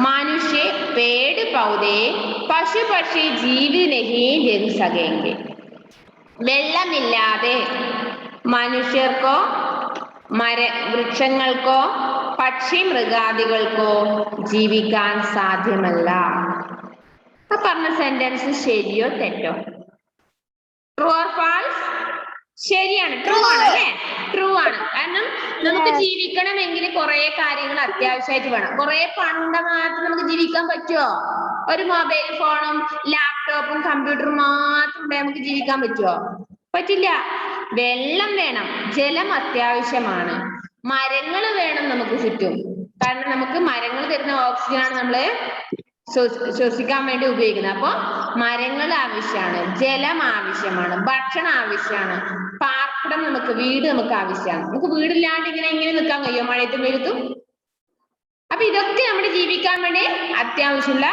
Speaker 1: മനുഷ്യ പേട് പൗധേ പശു പക്ഷി ജീവിത നഹീ രह സകേംഗെ. വെള്ളമില്ലാതെ മനുഷ്യർക്കോ വൃക്ഷങ്ങൾക്കോ പക്ഷി മൃഗാദികൾക്കോ ജീവിക്കാൻ സാധ്യമല്ല. ആ പറഞ്ഞ സെന്റൻസ് ശരിയോ തെറ്റോ? True or false? ശരിയാണ്, ട്രൂ ആണ് അല്ലേ? ട്രൂ ആണ്. കാരണം നമുക്ക് ജീവിക്കണമെങ്കിൽ കുറെ കാര്യങ്ങൾ അത്യാവശ്യമായിട്ട് വേണം. കുറെ പണ്ട് മാത്രം നമുക്ക് ജീവിക്കാൻ പറ്റുമോ? ഒരു മൊബൈൽ ഫോണും ലാപ്ടോപ്പും കമ്പ്യൂട്ടറും മാത്രം ഉണ്ടെങ്കിൽ നമുക്ക് ജീവിക്കാൻ പറ്റുമോ? പറ്റില്ല. വെള്ളം വേണം, ജലം അത്യാവശ്യമാണ്. മരങ്ങൾ വേണം നമുക്ക് ചുറ്റും. കാരണം നമുക്ക് മരങ്ങൾ തരുന്ന ഓക്സിജൻ ആണ് നമ്മള് ശ്വസിക്കാൻ വേണ്ടി ഉപയോഗിക്കുന്നത്. അപ്പൊ മരങ്ങൾ ആവശ്യമാണ്, ജലം ആവശ്യമാണ്, ഭക്ഷണം ആവശ്യമാണ്, പാർപ്പിടം നമുക്ക്, വീട് നമുക്ക് ആവശ്യമാണ്. നമുക്ക് വീടില്ലാണ്ട് എങ്ങനെ നിൽക്കാൻ കഴിയുമോ മഴയത്തും വെയിലത്തും? അപ്പൊ ഇതൊക്കെ നമ്മുടെ ജീവിക്കാൻ വേണ്ടി അത്യാവശ്യമുള്ള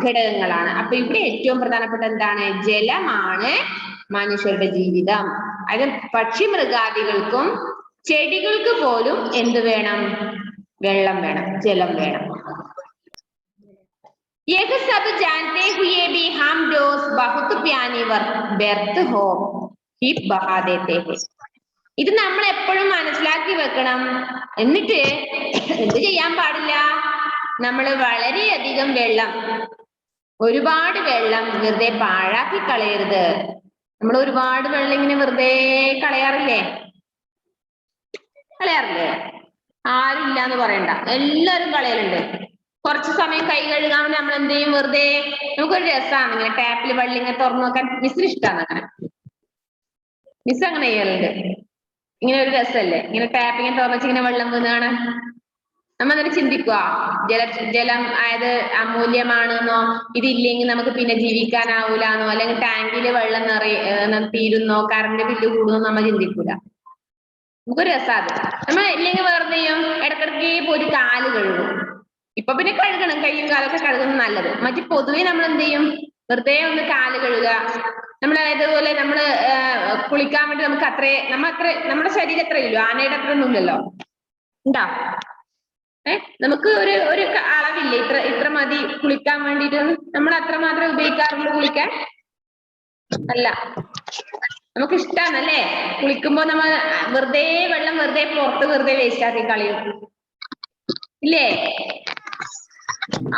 Speaker 1: ഘടകങ്ങളാണ്. അപ്പൊ ഇവിടെ ഏറ്റവും പ്രധാനപ്പെട്ട എന്താണ്? ജലമാണ് മനുഷ്യരുടെ ജീവിതം. അതായത് പക്ഷി മൃഗാദികൾക്കും ചെടികൾക്ക് പോലും എന്ത് വേണം? വെള്ളം വേണം, ജലം വേണം. यह सब जानते हुए भी हम रोज बहुत पानी व्यर्थ हो ही बहा देते हैं. ഇത് നമ്മൾ എപ്പോഴും മനസ്സിലാക്കി വെക്കണം. എന്നിട്ട് എന്ത് ചെയ്യാൻ പാടില്ല? നമ്മൾ വളരെയധികം വെള്ളം, ഒരുപാട് വെള്ളം വെറുതെ പാഴാക്കി കളയരുത്. നമ്മൾ ഒരുപാട് വെള്ളം ഇങ്ങനെ വെറുതെ കളയാറില്ലേ? ആരും ഇല്ല എന്ന് പറയണ്ട, എല്ലാരും കളയലുണ്ട്. കുറച്ച് സമയം കൈ കഴുകാൻ നമ്മൾ എന്ത് ചെയ്യും? വെറുതെ, നമുക്കൊരു രസമാണ് ഇങ്ങനെ ടാപ്പിൽ വെള്ളം ഇങ്ങനെ തുറന്നു നോക്കാൻ. മിസ്സിന് ഇഷ്ടമാണ് അങ്ങനെ. മിസ് അങ്ങനെ ചെയ്യലുണ്ട്. ഇങ്ങനെ ഒരു രസമല്ലേ ഇങ്ങനെ ടാപ്പ് ഇങ്ങനെ തുറന്നു വെച്ച് ഇങ്ങനെ വെള്ളം വീണാണ്. നമ്മ എന്നിട്ട് ചിന്തിക്കുക, ജലം അതായത് അമൂല്യമാണെന്നോ, ഇതില്ലെങ്കിൽ നമുക്ക് പിന്നെ ജീവിക്കാനാവൂലെന്നോ, അല്ലെങ്കിൽ ടാങ്കില് വെള്ളം തീരുന്നോ, കറണ്ട് ബില്ല് കൂടുന്നോ നമ്മ ചിന്തിക്കൂല. നമുക്കൊരു രസാത്. നമ്മൾ ഇല്ലെങ്കിൽ വെറുതെ ചെയ്യും, ഇടക്കിടക്ക് പോയി കാല് കഴുകും. ഇപ്പൊ പിന്നെ കഴുകണം, കയ്യും കാലൊക്കെ കഴുകുന്നത് നല്ലത്. മറ്റു പൊതുവെ നമ്മൾ എന്ത് ചെയ്യും? വെറുതെ ഒന്ന് കാല് കഴുകുക. നമ്മൾ ഇതുപോലെ നമ്മള് കുളിക്കാൻ വേണ്ടി നമുക്ക് നമ്മുടെ ശരീരം എത്ര ഇല്ലോ, ആനയുടെ അത്ര ഒന്നും ഇല്ലല്ലോ, ഉണ്ടാ? നമുക്ക് ഒരു അളവില്ലേ, ഇത്ര മതി കുളിക്കാൻ വേണ്ടിട്ട്. നമ്മൾ അത്ര മാത്രമേ ഉപയോഗിക്കാറുള്ളൂ കുളിക്കാൻ? അല്ല, നമുക്ക് ഇഷ്ടാണല്ലേ കുളിക്കുമ്പോ നമ്മൾ വെറുതെ വെള്ളം വെറുതെ പുറത്ത് വെറുതെ വേസ്റ്റ് ആക്കി കളയും ഇല്ലേ?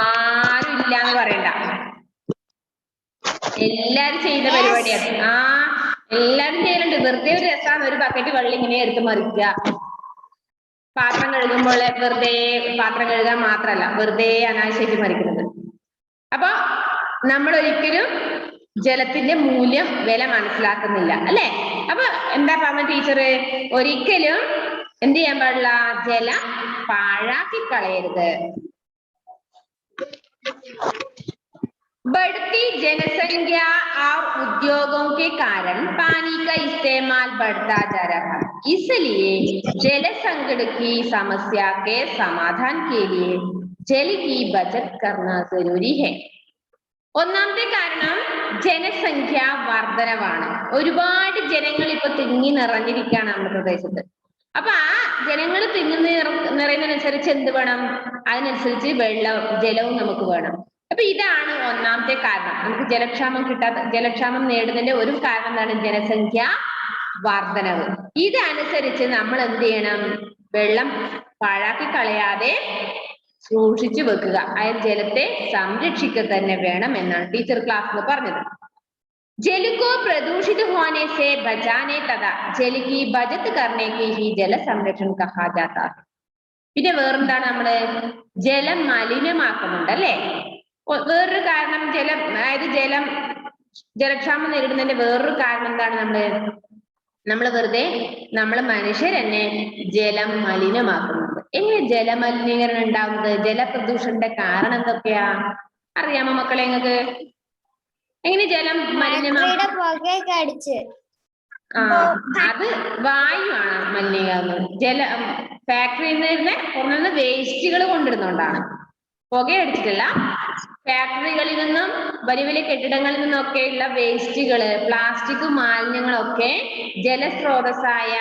Speaker 1: ആരും ഇല്ലാന്ന് പറയണ്ട, എല്ലാരും ചെയ്യുന്ന പരിപാടിയാണ്. എല്ലാരും ചെയ്യലുണ്ട്. വെറുതെ ഒരു രസമാണ്, ഒരു ബക്കറ്റ് വെള്ളം ഇങ്ങനെ എടുത്ത് മറിക്കുക. പാത്രം കഴുകുമ്പോൾ വെറുതെ പാത്രം കഴുകാൻ മാത്രല്ല, വെറുതെ അനാവശ്യമായിട്ട് മറിക്കുന്നത്. അപ്പൊ നമ്മൾ ഒരിക്കലും ജലത്തിന്റെ മൂല്യം, വില മനസ്സിലാക്കുന്നില്ല അല്ലെ? അപ്പൊ എന്താ പറഞ്ഞ ടീച്ചർ? ഒരിക്കലും എന്ത് ചെയ്യാൻ പാടില്ല? ജലം പാഴാക്കി കളയരുത്. बढ़ती जनसंख्या और उद्योगों के कारण पानी का इस्तेमाल बढ़ता जा रहा है, इसलिए जल संकट की समस्या के समाधान के लिए जल की बचत करना जरूरी है. ഒന്നാമത്തെ കാരണം ജനസംഖ്യ വർധനവാണ്. ഒരുപാട് ജനങ്ങൾ ഇപ്പൊ തിങ്ങി നിറഞ്ഞിരിക്കുകയാണ് നമ്മുടെ പ്രദേശത്ത്. അപ്പൊ ആ ജനങ്ങൾ തിങ്ങി നിറയുന്നതിനനുസരിച്ച് എന്ത് വേണം? അതിനനുസരിച്ച് ജലവും നമുക്ക് വേണം. അപ്പൊ ഇതാണ് ഒന്നാമത്തെ കാരണം. നമുക്ക് ജലക്ഷാമം നേടുന്നതിന്റെ ഒരു കാരണം എന്താണ്? ജനസംഖ്യ വർധനവ്. ഇതനുസരിച്ച് നമ്മൾ എന്ത് ചെയ്യണം? വെള്ളം പാഴാക്കി കളയാതെ സൂക്ഷിച്ചു വെക്കുക. അതായത് ജലത്തെ സംരക്ഷിക്കുക തന്നെ വേണം എന്നാണ് ടീച്ചർ ക്ലാസ്സിൽ പറഞ്ഞത്. जल को प्रदूषित होने से बचाने तथा जल की बचत करने के ही जल संरक्षण कहा जाता है. പിന്നെ വേറെന്താണ്? നമ്മള് ജലം മലിനമാക്കുന്നുണ്ട് അല്ലെ? വേറൊരു കാരണം അതായത് ജലക്ഷാമം നേരിടുന്നതിന്റെ വേറൊരു കാരണം എന്താണ്? നമ്മള് മനുഷ്യർ തന്നെ ജലം മലിനമാക്കുന്നുണ്ട്. എങ്ങനെ ജലമലിനീകരണം ഉണ്ടാവുന്നത്? ജലപ്രദൂഷണന്റെ കാരണം എന്തൊക്കെയാ അറിയാമോ മക്കളെ നിങ്ങൾക്ക്? എങ്ങനെ ജലം
Speaker 2: മലിനമാകുന്നത്?
Speaker 1: അത് വായുവാണ് മലിനീകരണം. ഫാക്ടറിയിൽ നിന്ന് പുറത്തുനിന്ന് വേസ്റ്റുകൾ കൊണ്ടിടുന്നോണ്ടാണ്. പുകയടിച്ചിട്ടല്ല, ഫാക്ടറികളിൽ നിന്നും വലിയ വലിയ കെട്ടിടങ്ങളിൽ നിന്നൊക്കെയുള്ള വേസ്റ്റുകള്, പ്ലാസ്റ്റിക് മാലിന്യങ്ങളൊക്കെ ജലസ്രോതസ്സായ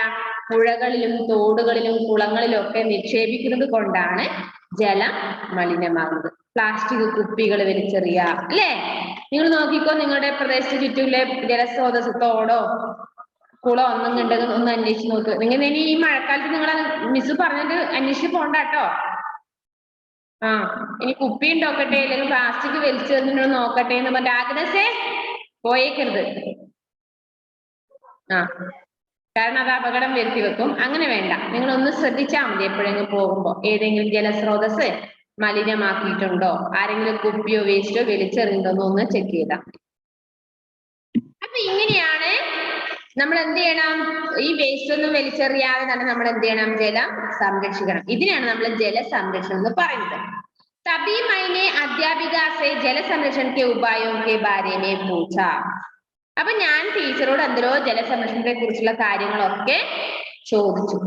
Speaker 1: പുഴകളിലും തോടുകളിലും കുളങ്ങളിലും ഒക്കെ നിക്ഷേപിക്കുന്നത് കൊണ്ടാണ് ജലം മലിനമാകുന്നത്. പ്ലാസ്റ്റിക് കുപ്പികൾ വലിച്ചെറിയ അല്ലേ? നിങ്ങൾ നോക്കിക്കോ, നിങ്ങളുടെ പ്രദേശത്ത് ചുറ്റുമില്ലേ ജലസ്രോതസ്, തോടോ കുളോ ഒന്നും ഉണ്ടെങ്കിൽ ഒന്ന് അന്വേഷിച്ച് നോക്ക്. നിങ്ങൾ ഇനി ഈ മഴക്കാലത്ത് നിങ്ങൾ മിസ് പറഞ്ഞിട്ട് അന്വേഷിച്ച് പോണ്ട കേട്ടോ. ഇനി കുപ്പി ഉണ്ടോക്കട്ടെ അല്ലെങ്കിൽ പ്ലാസ്റ്റിക് വലിച്ചെറിഞ്ഞു നോക്കട്ടെ എന്ന് പറഞ്ഞ ആഗ്രഹസേ പോയേക്കരുത്. കാരണം അത് അപകടം വരുത്തി വെക്കും. അങ്ങനെ വേണ്ട. നിങ്ങൾ ഒന്ന് ശ്രദ്ധിച്ചാൽ മതി. എപ്പോഴെങ്കിലും പോകുമ്പോ ഏതെങ്കിലും ജലസ്രോതസ് മലിനമാക്കിയിട്ടുണ്ടോ, ആരെങ്കിലും കുപ്പിയോ വേസ്റ്റോ വലിച്ചെറിഞ്ഞിട്ടുണ്ടോ ഒന്ന് ചെക്ക് ചെയ്താൽ മതി. അപ്പൊ ഇങ്ങനെയാണ് നമ്മൾ എന്ത് ചെയ്യണം? ഈ വേസ്റ്റ് ഒന്നും വലിച്ചെറിയാതെ തന്നെ നമ്മൾ എന്ത് ചെയ്യണം? ജലം സംരക്ഷിക്കണം. ഇതിനാണ് നമ്മൾ ജലസംരക്ഷണം എന്ന് പറയുന്നത്. തബി മൈനെ അധ്യാപിക സെ ജലസംരക്ഷണ के उपायों के बारे में पूछा. അപ്പൊ ഞാൻ ടീച്ചറോട് എന്തോ ജലസംരക്ഷണത്തെ കുറിച്ചുള്ള കാര്യങ്ങളൊക്കെ ചോദിച്ചു.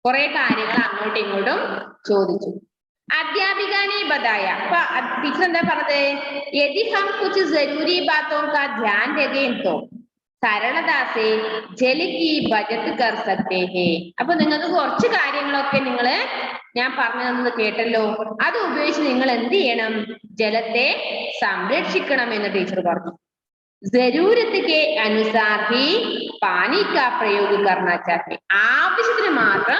Speaker 1: കുറെ കാര്യങ്ങൾ അങ്ങോട്ടും ഇങ്ങോട്ടും ചോദിച്ചു. അധ്യാപികനെ ബതായ. അപ്പൊ ടീച്ചർ എന്താ പറഞ്ഞത്? യദി ഹം കുച്ച് ജരൂരി ബാത്തോं का ध्यान रखें तो सरलता से जल की बचत कर सकते हैं. അപ്പൊ നിങ്ങൾക്ക് കുറച്ച് കാര്യങ്ങളൊക്കെ ഞാൻ പറഞ്ഞു തന്നത് കേട്ടല്ലോ. അത് ഉപയോഗിച്ച് നിങ്ങൾ എന്ത് ചെയ്യണം? ജലത്തെ സംരക്ഷിക്കണം എന്ന് ടീച്ചർ പറഞ്ഞു. जरूरत के अनुसार ही पानी का प्रयोग करना चाहिए. ആവശ്യത്തിന് മാത്രം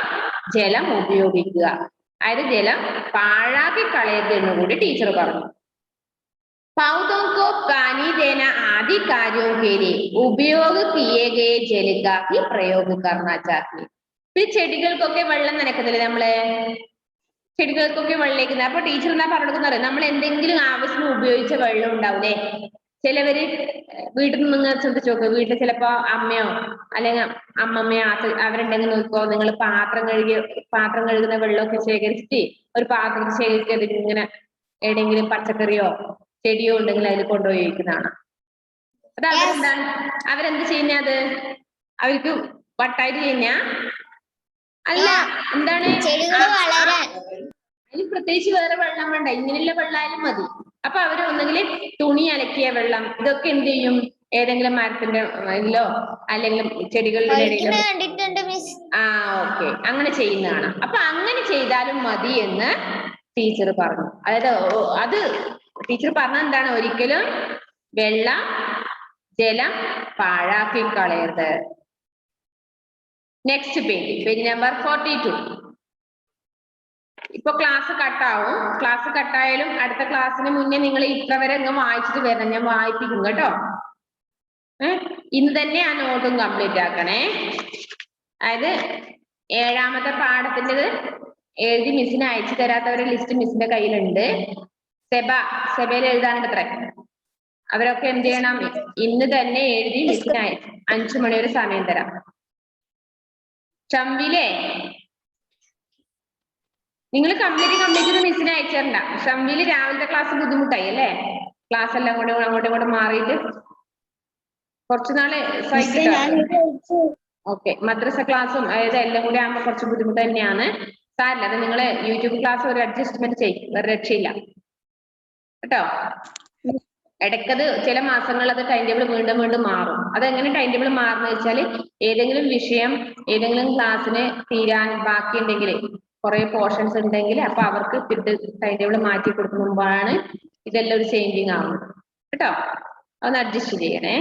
Speaker 1: ജലം ഉപയോഗിക്കുക. അതായത് ജലം പാഴാക്കി കളയരുത് എന്ന് കൂടി ടീച്ചർ പറഞ്ഞു. पौधों को पानी देना आदि कार्यों के लिए उपयोग किए गए जल का ही प्रयोग करना चाहिए. പിന്നെ ചെടികൾക്കൊക്കെ വെള്ളം നനക്കുന്നില്ലേ നമ്മള്? ചെടികൾക്കൊക്കെ വെള്ളേക്കുന്നത്. അപ്പൊ ടീച്ചർ എന്താ പറഞ്ഞെടുക്കുന്നത്? നമ്മൾ എന്തെങ്കിലും ആവശ്യത്തിന് ഉപയോഗിച്ച വെള്ളം ഉണ്ടാവൂലേ? ചിലവര് വീട്ടിൽ നിന്ന് ശ്രദ്ധിച്ചു നോക്കുക. വീട്ടിൽ ചിലപ്പോ അമ്മയോ അല്ലെങ്കിൽ അമ്മമ്മയോ അവരുണ്ടെങ്കിൽ നോക്കോ, നിങ്ങൾ പാത്രം കഴുകുന്ന വെള്ളമൊക്കെ ശേഖരിച്ചിട്ട് ഒരു പാത്രത്തിൽ ശേഖരിച്ച് ഇങ്ങനെ എവിടെയെങ്കിലും പച്ചക്കറിയോ ചെടിയോ ഉണ്ടെങ്കിൽ അതിൽ കൊണ്ടുപോയി വയ്ക്കുന്നതാണ്. അത് അവരെന്ത് ചെയ്യുന്ന? അത് അവർക്ക് വട്ടായിട്ട് ചെയ്യുന്ന അല്ല. എന്താണ്? അതിന് പ്രത്യേകിച്ച് വേറെ വെള്ളം വേണ്ട, ഇങ്ങനെയുള്ള വെള്ളമായാലും മതി. അപ്പൊ അവര് ഒന്നെങ്കിൽ തുണി അലക്കിയ വെള്ളം ഇതൊക്കെ എന്ത് ചെയ്യും? ഏതെങ്കിലും മരത്തിന്റെ ഇതിലോ അല്ലെങ്കിൽ ചെടികളുടെ ഇടയിലോ ഓക്കെ അങ്ങനെ ചെയ്യുന്നതാണ്. അപ്പൊ അങ്ങനെ ചെയ്താലും മതി എന്ന് ടീച്ചർ പറഞ്ഞു. അതായത് അത് ടീച്ചർ പറഞ്ഞ എന്താണ്? ഒരിക്കലും ജലം പാഴാക്കി കളയരുത്. Next page number 42. ഇപ്പൊ ക്ലാസ് കട്ടാവും. ക്ലാസ് കട്ടായാലും അടുത്ത ക്ലാസ്സിന് മുന്നേ നിങ്ങൾ ഇത്ര വരെ വായിച്ചിട്ട് വരണം. ഞാൻ വായിപ്പിക്കും കേട്ടോ. ഇന്ന് തന്നെ ആ നോട്ടും കംപ്ലീറ്റ് ആക്കണേ. അതായത് 7ാമത്തെ പാഠത്തിൻ്റെത് എഴുതി മിസ്സിന് അയച്ചു തരാത്തവരുടെ ലിസ്റ്റ് മിസ്സിന്റെ കയ്യിലുണ്ട്. സെബയിൽ എഴുതാനുണ്ടത്രേ. അവരൊക്കെ എന്ത് ചെയ്യണം? ഇന്ന് തന്നെ എഴുതി മിസ്സിന് 5 മണി വരെ സമയം തരാം. ഷംവിലേ, നിങ്ങൾ കംപ്ലീറ്റ് മിസ്സിനെ അയച്ചിരണ്ട. ഷംവില് രാവിലത്തെ ക്ലാസ് ബുദ്ധിമുട്ടായി അല്ലേ? ക്ലാസ് എല്ലാം അങ്ങോട്ടും മാറിയിട്ട് കുറച്ചു നാള് ഓക്കെ. മദ്രസ ക്ലാസ്സും അതായത് എല്ലാം കൂടി ആകുമ്പോൾ കുറച്ച് ബുദ്ധിമുട്ട് തന്നെയാണ്. സാരില്ല, അത് നിങ്ങള് യൂട്യൂബ് ക്ലാസ് ഒരു അഡ്ജസ്റ്റ്മെന്റ് ചെയ്യും, വേറെ രക്ഷയില്ല കേട്ടോ. ഇടയ്ക്കത് ചില മാസങ്ങളിൽ അത് ടൈം ടേബിൾ വീണ്ടും വീണ്ടും മാറും. അതെങ്ങനെ ടൈം ടേബിൾ മാറുന്ന വെച്ചാൽ ഏതെങ്കിലും വിഷയം ഏതെങ്കിലും ക്ലാസ്സിന് തീരാൻ ബാക്കിയുണ്ടെങ്കിൽ കുറെ പോർഷൻസ് ഉണ്ടെങ്കിൽ അപ്പൊ അവർക്ക് ടൈം ടേബിൾ മാറ്റി കൊടുക്കുമ്പോഴാണ് ഇതെല്ലാം ഒരു ചേഞ്ചിങ് ആവുന്നത് കേട്ടോ. അതൊന്ന് അഡ്ജസ്റ്റ് ചെയ്യണേ.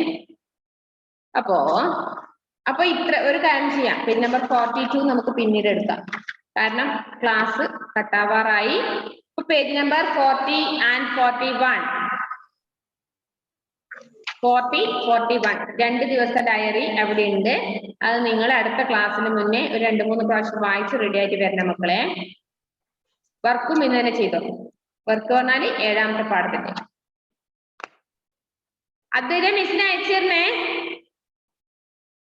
Speaker 1: അപ്പൊ ഇത്ര ഒരു കാര്യം ചെയ്യാം. പേജ് നമ്പർ 42 നമുക്ക് പിന്നീട് എടുക്കാം, കാരണം ക്ലാസ് കട്ടാവാറായി. പേജ് നമ്പർ 40 and 41 2 ദിവസത്തെ ഡയറി അവിടെ ഉണ്ട്. അത് നിങ്ങൾ അടുത്ത ക്ലാസ്സിന് മുന്നേ ഒരു 2-3 പ്രാവശ്യം വായിച്ച് റെഡി ആയിട്ട് വരണം മക്കളെ. വർക്കും ഇന്ന് തന്നെ ചെയ്തോ. വർക്ക് പറഞ്ഞാൽ 7ാമത്തെ പാഠത്തിന്റെ. അതിന്റെ മിസ്സിനെ അയച്ചു തരണേ.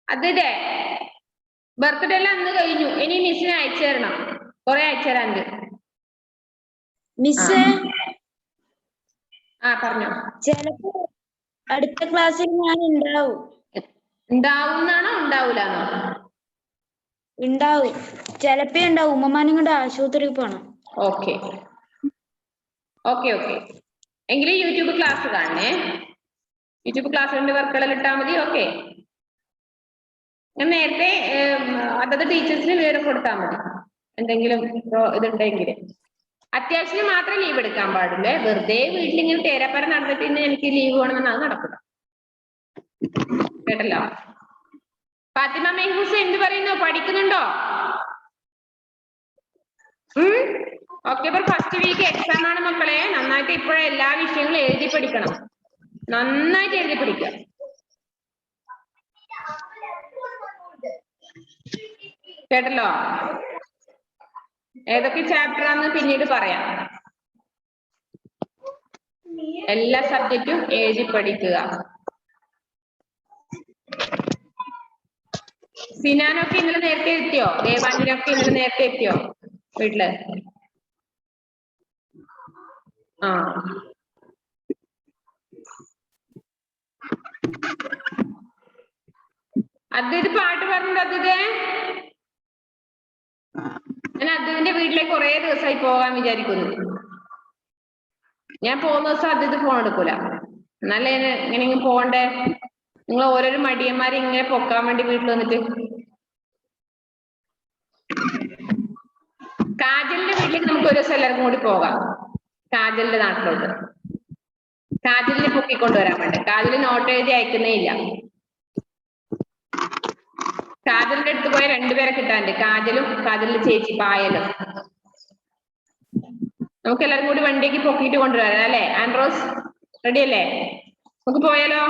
Speaker 1: അതിന്റെ ബർത്ത്ഡേ എല്ലാം അന്ന് കഴിഞ്ഞു, ഇനി മിസ്സിനെ അയച്ചു തരണം. കുറെ അയച്ചു തരാനുണ്ട്.
Speaker 3: മിസ്
Speaker 1: പറഞ്ഞോ.
Speaker 3: ചിലപ്പോ അടുത്ത ക്ലാസ്സിൽ ഞാൻ ഉണ്ടാവും.
Speaker 1: ഉണ്ടാവുന്നാണോ ഉണ്ടാവൂലാന്നോ?
Speaker 3: ഉണ്ടാവും, ചിലപ്പോ ഉണ്ടാവും. ഉമ്മമാനും കൊണ്ട് ആശുപത്രിയിൽ പോണം.
Speaker 1: ഓക്കെ എങ്കിലും യൂട്യൂബ് ക്ലാസ് കാണണേ. യൂട്യൂബ് ക്ലാസ്സിന്റെ വർക്കുകൾ ഇട്ടാൽ മതി. ഓക്കെ, ഞാൻ നേരത്തെ അതത് ടീച്ചേഴ്സിന് വിവരം കൊടുത്താൽ മതി എന്തെങ്കിലും ഇതുണ്ടെങ്കിൽ. അത്യാവശ്യം മാത്രം ലീവ് എടുക്കാൻ പാടില്ലേ. വെറുതെ വീട്ടിലിങ്ങനെ തേരാപ്പര നടന്നിട്ട് ഇന്ന് എനിക്ക് ലീവ് വേണമെന്ന് അത് നടക്കില്ല കേട്ടല്ലോ. ഫാത്തിമ മെഹ്റൂസ് എന്ത് പറയുന്നു? പഠിക്കുന്നുണ്ടോ? ഒക്ടോബർ ഫസ്റ്റ് വീക്ക് എക്സാം ആണ് മക്കളെ. നന്നായിട്ട് ഇപ്പോഴേ എല്ലാ വിഷയങ്ങളും എഴുതി പഠിക്കണം. നന്നായിട്ട് എഴുതി പഠിക്കുക കേട്ടല്ലോ. ഏതൊക്കെ ചാപ്റ്റർ ആണെന്ന് പിന്നീട് പറയാം. എല്ലാ സബ്ജക്റ്റും എഴുതി പഠിക്കുക. സിനാനൊക്കെ ഇന്നലെ നേരത്തെ എത്തിയോ? ദേവാഞ്ജനൊക്കെ ഇന്നലെ നേരത്തെ എത്തിയോ വീട്ടില്? അത് പാട്ട് പറഞ്ഞിട്ട് അതിന്റെ ഞാൻ അതിന്റെ വീട്ടിലേക്ക് കുറെ ദിവസമായി പോകാൻ വിചാരിക്കുന്നു. ഞാൻ പോകുന്ന ദിവസം അത് ഫോൺ എടുക്കൂല. എന്നാലേ ഇങ്ങനെ പോകണ്ടേ. നിങ്ങൾ ഓരോരോ മടിയന്മാരെ ഇങ്ങനെ പൊക്കാൻ വേണ്ടി വീട്ടിൽ വന്നിട്ട്. കാജലിന്റെ വീട്ടിലേക്ക് നമുക്ക് ഒരു ദിവസം എല്ലാവർക്കും കൂടി പോകാം. കാജലിന്റെ നാട്ടിലോട്ട് കാജലിനെ പൊക്കിക്കൊണ്ടുവരാൻ വേണ്ടി. കാജല് നോട്ട് എഴുതി അയക്കുന്നേ ഇല്ല. കാജലിന്റെ അടുത്ത് പോയ 2 പേരെ കിട്ടാനുണ്ട്, കാജലും കാജലിന്റെ ചേച്ചി പായലും. നമുക്ക് എല്ലാവരും കൂടി വണ്ടിക്ക് പൊക്കിയിട്ട് കൊണ്ടുവരാം അല്ലേ? ആൻഡ്രോസ് റെഡി അല്ലേ? നമുക്ക് പോയാലോ?